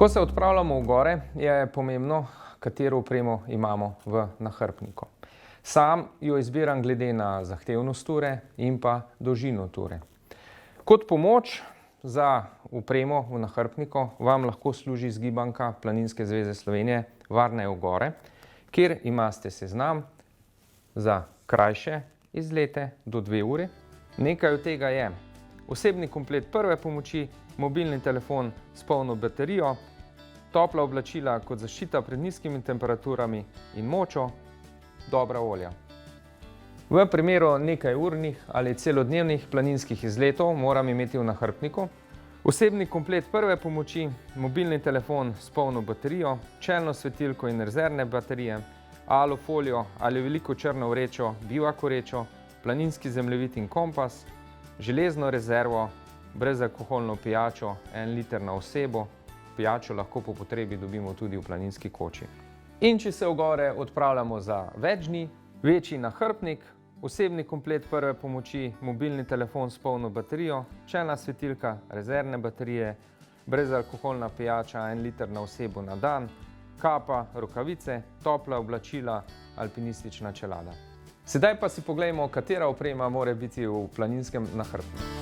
Ko se odpravljamo v gore, je pomembno, katero opremo imamo v nahrbtniku. Sam jo izbiram glede na zahtevnost ture in pa dolžino ture. Kot pomoč za opremo v nahrbtniku vam lahko služi zgibanka Planinske zveze Slovenije Varneje v gore, kjer imate seznam za krajše izlete do 2 uri. Nekaj od tega je osebni komplet prve pomoči, mobilni telefon s polno baterijo, topla oblačila kot zaščita pred nizkimi temperaturami in močo, dobra olja. V primeru nekajurnih ali celodnevnih planinskih izletov moram imeti v nahrbtniku osebni komplet prve pomoči, mobilni telefon s polno baterijo, čelno svetilko in rezervne baterije, alufolijo ali veliko črno vrečo, bivak vrečo, planinski zemljevid in kompas, železno rezervo, brezalkoholno pijačo, 1 liter na osebo. Pijačo lahko po potrebi dobimo tudi v planinski koči. In če se v gore odpravljamo za več dni, večji nahrbtnik, osebni komplet prve pomoči, mobilni telefon s polno baterijo, čelna svetilka, rezervne baterije, brezalkoholna pijača, 1 liter na osebo na dan, kapa, rokavice, topla oblačila, alpinistična čelada. Sedaj pa si poglejmo, katera oprema mora biti v planinskem nahrbtniku.